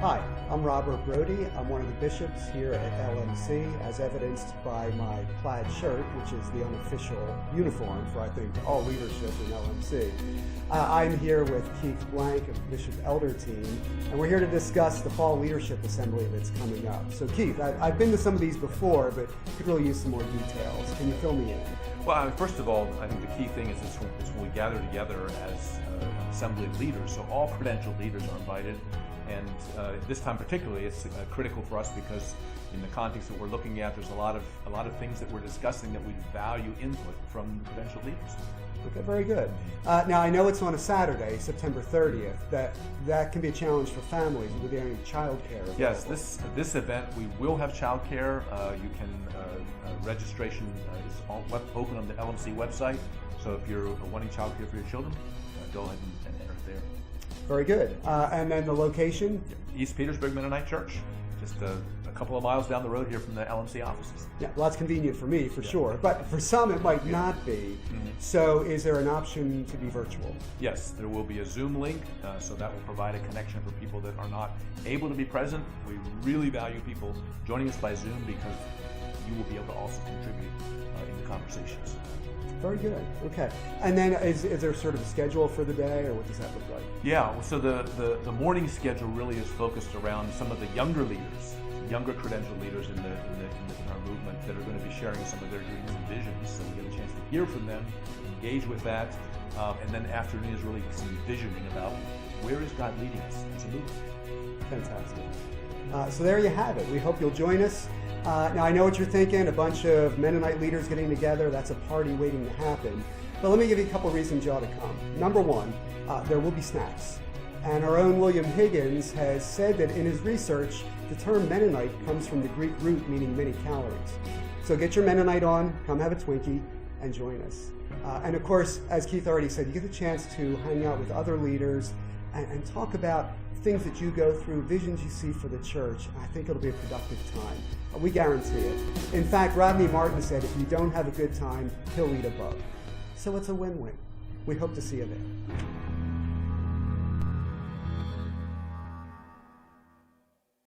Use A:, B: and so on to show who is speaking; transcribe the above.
A: Hi, I'm Robert Brody. I'm one of the bishops here at LMC, as evidenced by my plaid shirt, which is the unofficial uniform for, I think, all leadership in LMC. I'm here with Keith Blank of the Bishop Elder Team, and we're here to discuss the Fall Leadership Assembly that's coming up. So Keith, I've been to some of these before, but could really use some more details. Can you fill me in?
B: Well, first of all, I think the key thing is when we gather together as an assembly of leaders, so all credentialed leaders are invited. And this time particularly, it's critical for us because in the context that we're looking at, there's a lot of things that we're discussing that we value input from credentialed leaders.
A: Okay, very good. Now I know it's on a Saturday, September 30th. That can be a challenge for families. Will there be any childcare available?
B: Yes, this event we will have childcare. You can registration is open on the LMC website. So if you're wanting childcare for your children, go ahead and enter it there.
A: Very good. And then the location?
B: East Petersburg Mennonite Church, just a couple of miles down the road here from the LMC offices.
A: Yeah, well, that's convenient for me, for sure. But for some, it might not be. Mm-hmm. So is there an option to be virtual?
B: Yes, there will be a Zoom link, so that will provide a connection for people that are not able to be present. We really value people joining us by Zoom because you will be able to also contribute in the conversations.
A: Very good. Okay. And then is there sort of a schedule for the day, or what does that look like?
B: Yeah. So the morning schedule really is focused around some of the younger leaders, younger credentialed leaders in our movement that are going to be sharing some of their dreams and visions. So we get a chance to hear from them, engage with that, and then afternoon is really some visioning about where is God leading us as a movement.
A: Fantastic. So there you have it. We hope you'll join us. Now I know what you're thinking, a bunch of Mennonite leaders getting together, that's a party waiting to happen. But let me give you a couple reasons you ought to come. Number one, there will be snacks. And our own William Higgins has said that in his research, the term Mennonite comes from the Greek root meaning many calories. So get your Mennonite on, come have a Twinkie, and join us. And of course, as Keith already said, you get the chance to hang out with other leaders and talk about things that you go through, visions you see for the church. I think it'll be a productive time. We guarantee it. In fact, Rodney Martin said, if you don't have a good time, he'll eat a bug. So it's a win-win. We hope to see you there.